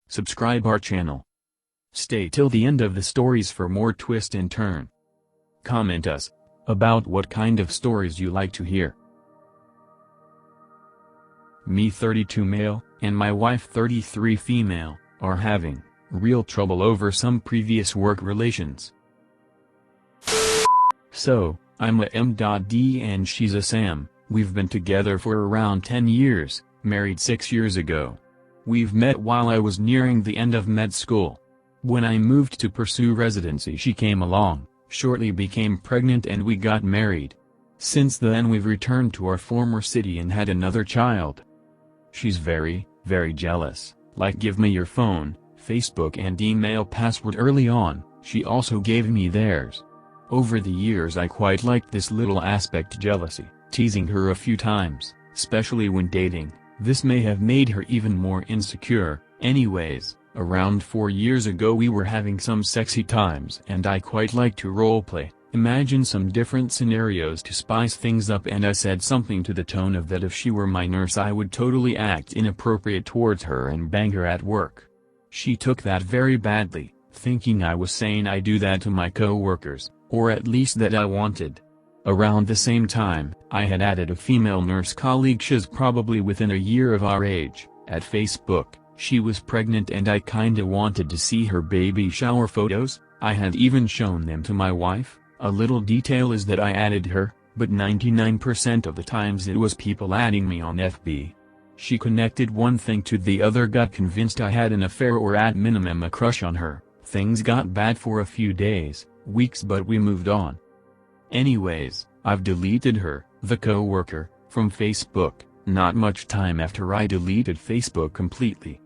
Subscribe our channel. Stay till the end of the stories for more twist and turn. Comment us about what kind of stories you like to hear. Me 32 male, and my wife 33 female, are having real trouble over some previous work relations. So, I'm a M.D and she's a Sam. We've been together for around 10 years, married 6 years ago. We've met while I was nearing the end of med school. When I moved to pursue residency she came along, shortly became pregnant and we got married. Since then we've returned to our former city and had another child. She's very, very jealous, like give me your phone, Facebook and email password early on. She also gave me theirs. Over the years I quite liked this little aspect, jealousy, teasing her a few times, especially when dating. This may have made her even more insecure. Anyways, around 4 years ago we were having some sexy times and I quite like to roleplay, imagine some different scenarios to spice things up, and I said something to the tone of that if she were my nurse I would totally act inappropriate towards her and bang her at work. She took that very badly, thinking I was saying I do that to my co-workers, or at least that I wanted. Around the same time, I had added a female nurse colleague, she's probably within a year of our age, at Facebook. She was pregnant and I kinda wanted to see her baby shower photos. I had even shown them to my wife. A little detail is that I added her, but 99% of the times it was people adding me on FB. She connected one thing to the other, got convinced I had an affair or at minimum a crush on her. Things got bad for a few days, weeks, but we moved on. Anyways, I've deleted her, the co-worker, from Facebook, not much time after I deleted Facebook completely.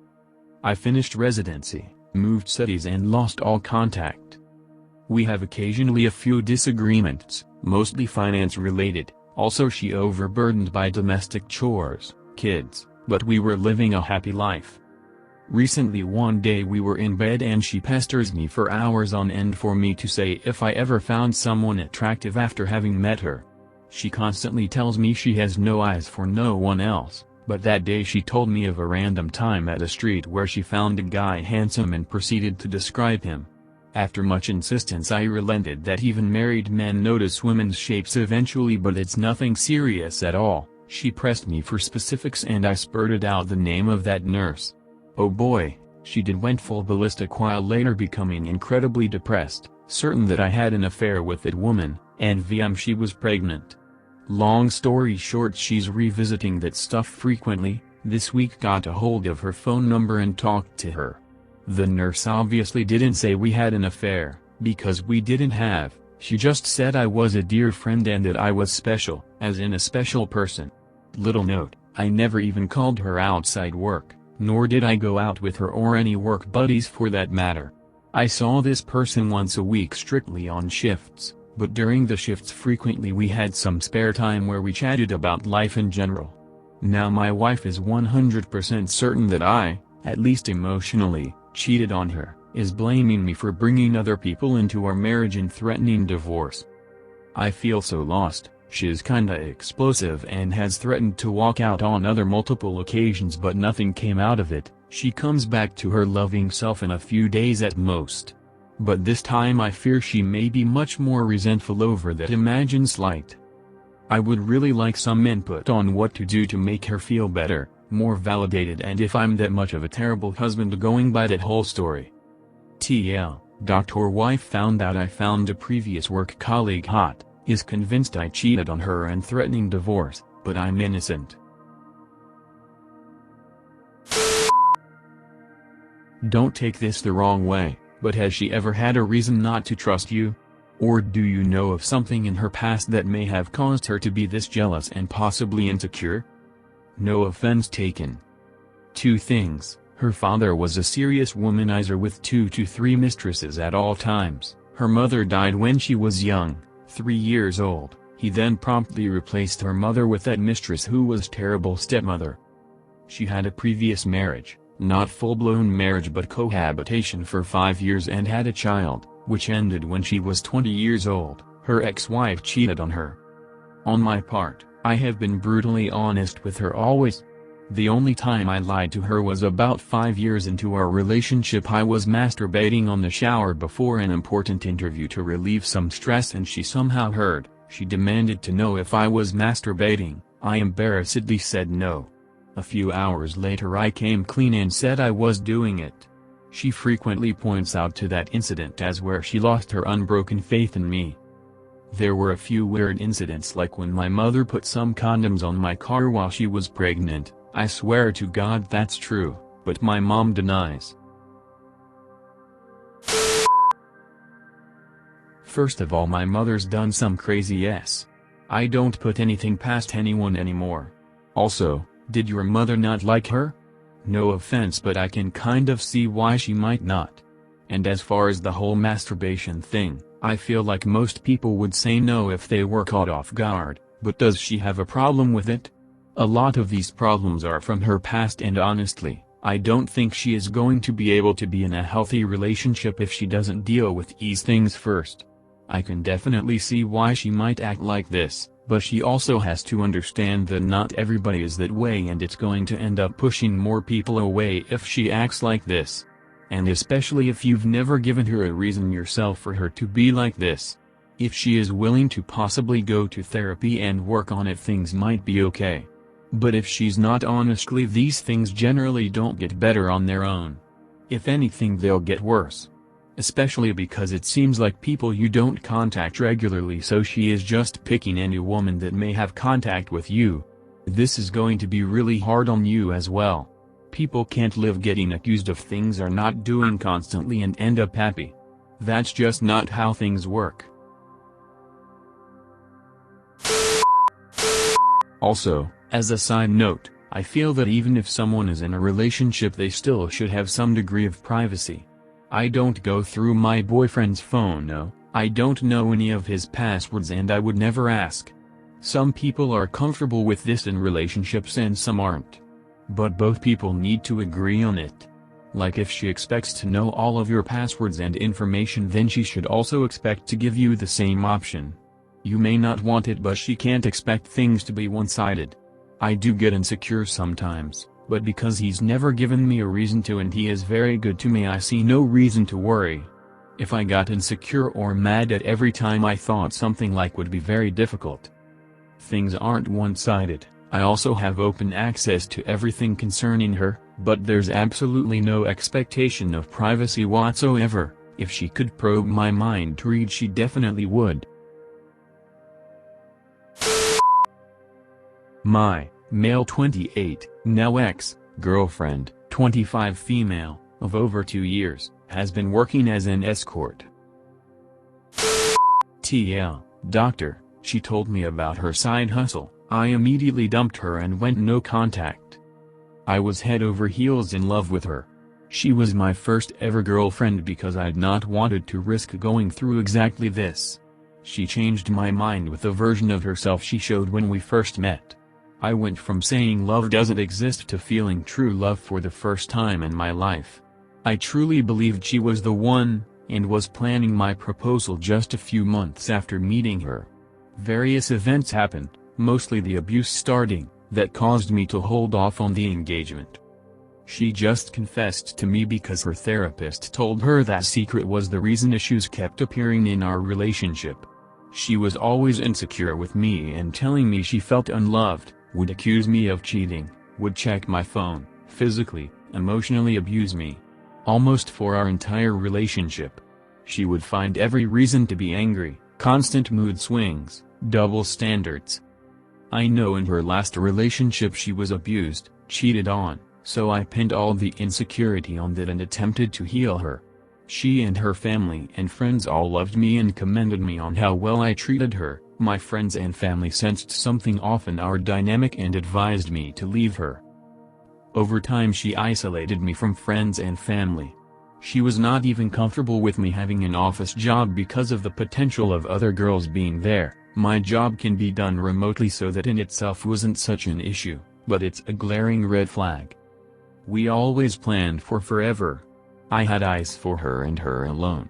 I finished residency, moved cities and lost all contact. We have occasionally a few disagreements, mostly finance related, also she overburdened by domestic chores, kids, but we were living a happy life. Recently one day we were in bed and she pesters me for hours on end for me to say if I ever found someone attractive after having met her. She constantly tells me she has no eyes for no one else, but that day she told me of a random time at a street where she found a guy handsome and proceeded to describe him. After much insistence I relented that even married men notice women's shapes eventually, but it's nothing serious at all. She pressed me for specifics and I spurted out the name of that nurse. Oh boy, she went full ballistic while later becoming incredibly depressed, certain that I had an affair with that woman, and she was pregnant. Long story short, she's revisiting that stuff frequently. This week got a hold of her phone number and talked to her. The nurse obviously didn't say we had an affair, because we didn't have. She just said I was a dear friend and that I was special, as in a special person. Little note, I never even called her outside work, nor did I go out with her or any work buddies for that matter. I saw this person once a week strictly on shifts, but during the shifts frequently we had some spare time where we chatted about life in general. Now my wife is 100% certain that I, at least emotionally, cheated on her, is blaming me for bringing other people into our marriage and threatening divorce. I feel so lost. She's kinda explosive and has threatened to walk out on other multiple occasions, but nothing came out of it. She comes back to her loving self in a few days at most. But this time I fear she may be much more resentful over that imagined slight. I would really like some input on what to do to make her feel better, more validated, and if I'm that much of a terrible husband going by that whole story. TL, Dr. Wife found out I found a previous work colleague hot, is convinced I cheated on her and threatening divorce, but I'm innocent. Don't take this the wrong way, but has she ever had a reason not to trust you? Or do you know of something in her past that may have caused her to be this jealous and possibly insecure? No offense taken. 2 things. Her father was a serious womanizer with 2 to 3 mistresses at all times. Her mother died when she was young, 3 years old. He then promptly replaced her mother with that mistress who was terrible stepmother. She had a previous marriage, not full-blown marriage but cohabitation, for 5 years and had a child, which ended when she was 20 years old. Her ex-wife cheated on her. On my part, I have been brutally honest with her always. The only time I lied to her was about 5 years into our relationship. I was masturbating on the shower before an important interview to relieve some stress, and she somehow heard. She demanded to know if I was masturbating. I embarrassedly said no. A few hours later I came clean and said I was doing it. She frequently points out to that incident as where she lost her unbroken faith in me. There were a few weird incidents, like when my mother put some condoms on my car while she was pregnant. I swear to God that's true, but my mom denies. First of all, my mother's done some crazy s. I don't put anything past anyone anymore. Also, did your mother not like her? No offense, but I can kind of see why she might not. And as far as the whole masturbation thing, I feel like most people would say no if they were caught off guard, but does she have a problem with it? A lot of these problems are from her past, and honestly, I don't think she is going to be able to be in a healthy relationship if she doesn't deal with these things first. I can definitely see why she might act like this, but she also has to understand that not everybody is that way, and it's going to end up pushing more people away if she acts like this. And especially if you've never given her a reason yourself for her to be like this. If she is willing to possibly go to therapy and work on it, things might be okay. But if she's not, honestly, these things generally don't get better on their own. If anything, they'll get worse. Especially because it seems like people you don't contact regularly, so she is just picking any woman that may have contact with you. This is going to be really hard on you as well. People can't live getting accused of things they're not doing constantly and end up happy. That's just not how things work. Also, as a side note, I feel that even if someone is in a relationship, they still should have some degree of privacy. I don't go through my boyfriend's phone, no, I don't know any of his passwords, and I would never ask. Some people are comfortable with this in relationships and some aren't. But both people need to agree on it. Like, if she expects to know all of your passwords and information, then she should also expect to give you the same option. You may not want it, but she can't expect things to be one-sided. I do get insecure sometimes, but because he's never given me a reason to and he is very good to me, I see no reason to worry. If I got insecure or mad at every time I thought something like would be very difficult. Things aren't one-sided. I also have open access to everything concerning her, but there's absolutely no expectation of privacy whatsoever. If she could probe my mind to read, she definitely would. My male 28, now ex-girlfriend, 25 female, of over 2 years, has been working as an escort. TL, doctor, she told me about her side hustle. I immediately dumped her and went no contact. I was head over heels in love with her. She was my first ever girlfriend because I'd not wanted to risk going through exactly this. She changed my mind with the version of herself she showed when we first met. I went from saying love doesn't exist to feeling true love for the first time in my life. I truly believed she was the one, and was planning my proposal just a few months after meeting her. Various events happened, mostly the abuse starting, that caused me to hold off on the engagement. She just confessed to me because her therapist told her that secret was the reason issues kept appearing in our relationship. She was always insecure with me and telling me she felt unloved, would accuse me of cheating, would check my phone, physically, emotionally abuse me. Almost for our entire relationship. She would find every reason to be angry, constant mood swings, double standards. I know in her last relationship she was abused, cheated on, so I pinned all the insecurity on that and attempted to heal her. She and her family and friends all loved me and commended me on how well I treated her. My friends and family sensed something off in our dynamic and advised me to leave her. Over time she isolated me from friends and family. She was not even comfortable with me having an office job because of the potential of other girls being there. My job can be done remotely, so that in itself wasn't such an issue, but it's a glaring red flag. We always planned for forever. I had eyes for her and her alone.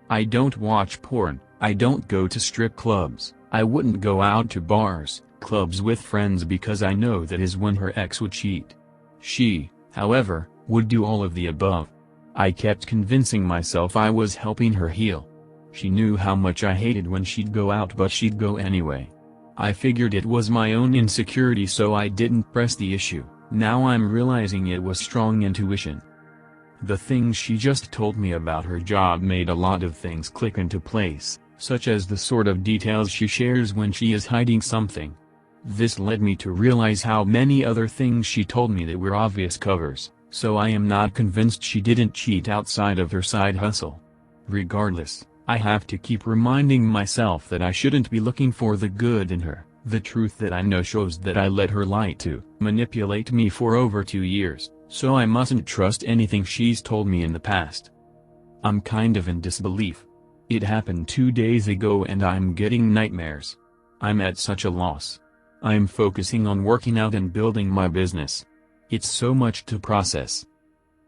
I don't watch porn, I don't go to strip clubs, I wouldn't go out to bars, clubs with friends because I know that is when her ex would cheat. She, however, would do all of the above. I kept convincing myself I was helping her heal. She knew how much I hated when she'd go out, but she'd go anyway. I figured it was my own insecurity, so I didn't press the issue. Now I'm realizing it was strong intuition. The things she just told me about her job made a lot of things click into place, such as the sort of details she shares when she is hiding something. This led me to realize how many other things she told me that were obvious covers, so I am not convinced she didn't cheat outside of her side hustle. Regardless, I have to keep reminding myself that I shouldn't be looking for the good in her. The truth that I know shows that I let her lie to manipulate me for over 2 years, so I mustn't trust anything she's told me in the past. I'm kind of in disbelief. It happened 2 days ago and I'm getting nightmares. I'm at such a loss. I'm focusing on working out and building my business. It's so much to process.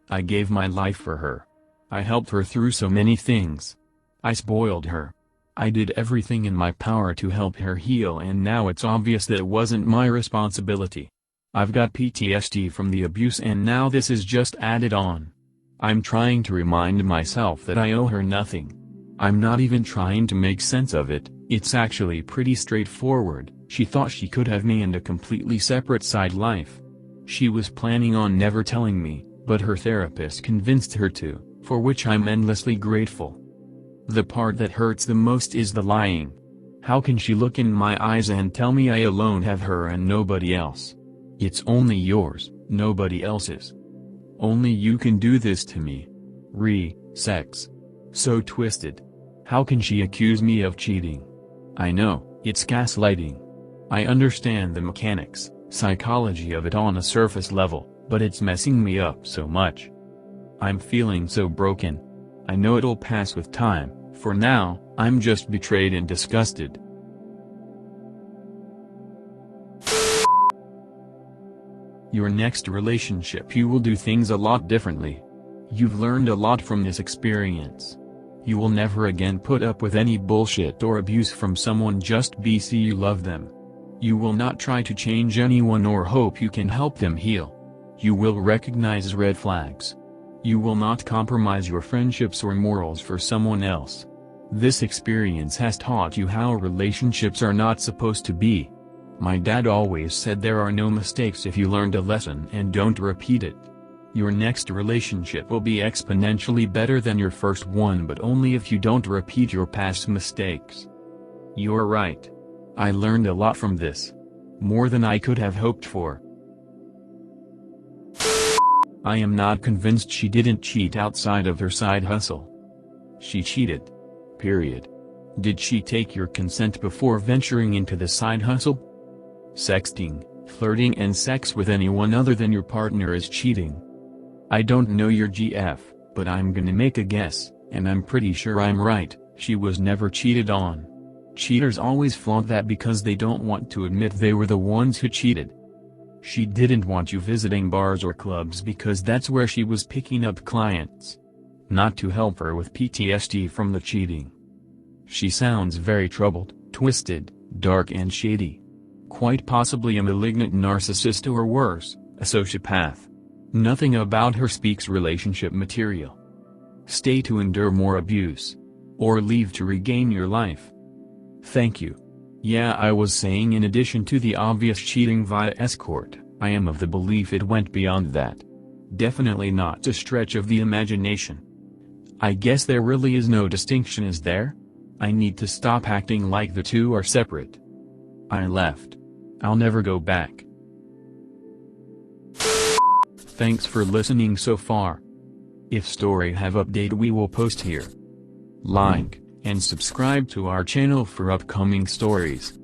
I gave my life for her. I helped her through so many things. I spoiled her. I did everything in my power to help her heal, and now it's obvious that it wasn't my responsibility. I've got PTSD from the abuse and now this is just added on. I'm trying to remind myself that I owe her nothing. I'm not even trying to make sense of it, it's actually pretty straightforward. She thought she could have me and a completely separate side life. She was planning on never telling me, but her therapist convinced her to, for which I'm endlessly grateful. The part that hurts the most is the lying. How can she look in my eyes and tell me I alone have her and nobody else? It's only yours, nobody else's. Only you can do this to me. Sex. So twisted. How can she accuse me of cheating? I know, it's gaslighting. I understand the mechanics, psychology of it on a surface level, but it's messing me up so much. I'm feeling so broken. I know it'll pass with time. For now, I'm just betrayed and disgusted. Your next relationship, you will do things a lot differently. You've learned a lot from this experience. You will never again put up with any bullshit or abuse from someone just because you love them. You will not try to change anyone or hope you can help them heal. You will recognize red flags. You will not compromise your friendships or morals for someone else. This experience has taught you how relationships are not supposed to be. My dad always said there are no mistakes if you learned a lesson and don't repeat it. Your next relationship will be exponentially better than your first one, but only if you don't repeat your past mistakes. You're right. I learned a lot from this. More than I could have hoped for. I am not convinced she didn't cheat outside of her side hustle. She cheated. Period. Did she take your consent before venturing into the side hustle? Sexting, flirting and sex with anyone other than your partner is cheating. I don't know your GF, but I'm gonna make a guess, and I'm pretty sure I'm right. She was never cheated on. Cheaters always flaunt that because they don't want to admit they were the ones who cheated. She didn't want you visiting bars or clubs because that's where she was picking up clients. Not to help her with PTSD from the cheating. She sounds very troubled, twisted, dark and shady. Quite possibly a malignant narcissist or worse, a sociopath. Nothing about her speaks relationship material. Stay to endure more abuse. Or leave to regain your life. Thank you. Yeah, I was saying, in addition to the obvious cheating via escort, I am of the belief it went beyond that. Definitely not a stretch of the imagination. I guess there really is no distinction, is there? I need to stop acting like the two are separate. I left. I'll never go back. Thanks for listening so far. If story have update, we will post here. Like and subscribe to our channel for upcoming stories.